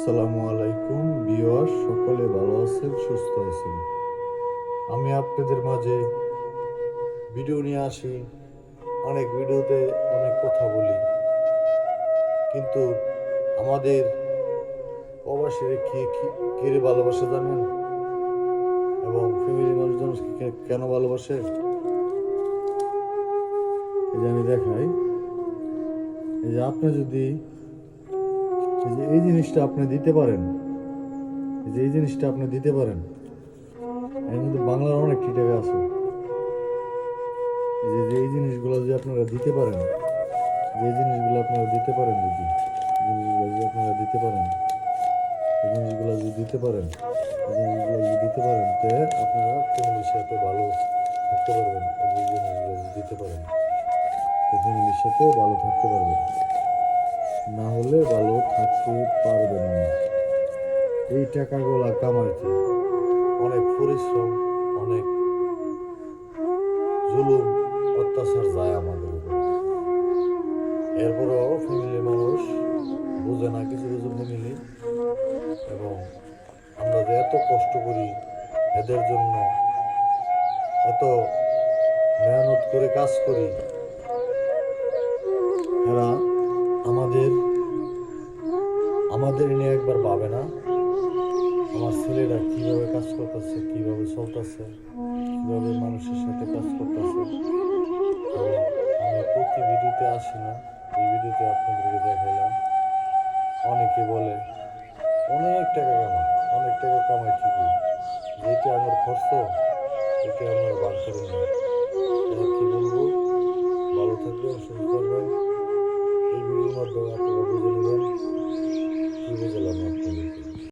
আসসালামু আলাইকুম ভিউয়ার, সকলে ভালো আছেন, সুস্থ আছেন। আমি আপনাদের মাঝে ভিডিও নিয়ে আসি। অনেক ভিডিওতে অনেক কথা বলি, কিন্তু আমাদের প্রবাসীরা কে ভালোবাসে জানেন? এবং ফ্যামিলি মানুষজন কেন ভালোবাসে? এই যে আমি দেখাই, এই যে আপনি যদি এই জিনিসটা আপনি দিতে পারেন, এই জিনিসটা আপনি দিতে পারেন, এর মধ্যে বাংলার অনেক টাকা আছে। এই জিনিসগুলো যদি আপনারা দিতে পারেন, যে জিনিসগুলো আপনারা দিতে পারেন, যদি জিনিসগুলো যদি আপনারা দিতে পারেন, এই জিনিসগুলো যদি দিতে পারেন, এই জিনিসগুলো যদি দিতে পারেন, তো আপনারা ফ্যামিলির সাথে ভালো থাকতে পারবেন। এই জিনিসগুলো যদি দিতে পারেন, তো ফ্যামিলির সাথে ভালো থাকতে পারবেন, না হলে ভালো থাকতে পারবেন না। এই টাকাগুলা কামাইতে অনেক পরিশ্রম, অনেক জুলুম, অত্যাচার যায় আমাদের উপর। এরপরও ফ্যামিলির মানুষ বুঝে না, কিছু কিছু ফ্যামিলি। এবং আমরা যে এত কষ্ট করি এদের জন্য, এত মেহনত করে কাজ করি, এরা আমাদের আমাদের নিয়ে একবার ভাবে না। আমার ছেলেরা কিভাবে কাজ করতেছে, কিভাবে চলতেছে, কিভাবে মানুষের সাথে কাজ করতেছে। এবং আমি প্রতি ভিডিওতে আসি না, এই ভিডিওতে আপনাদেরকে দেখাইলাম। অনেকে বলে অনেক টাকা কামায়, অনেক টাকা কামায় ঠিকই, যেটা আমার খরচ এটা আমার বার করে নেয়। কি বলবো, ভালো থাকবেন, সুস্থ থাকবেন। এই ভিডিওর মাধ্যমে আপনারা বুঝে নেবেন কি বুঝলাম আপনাদের।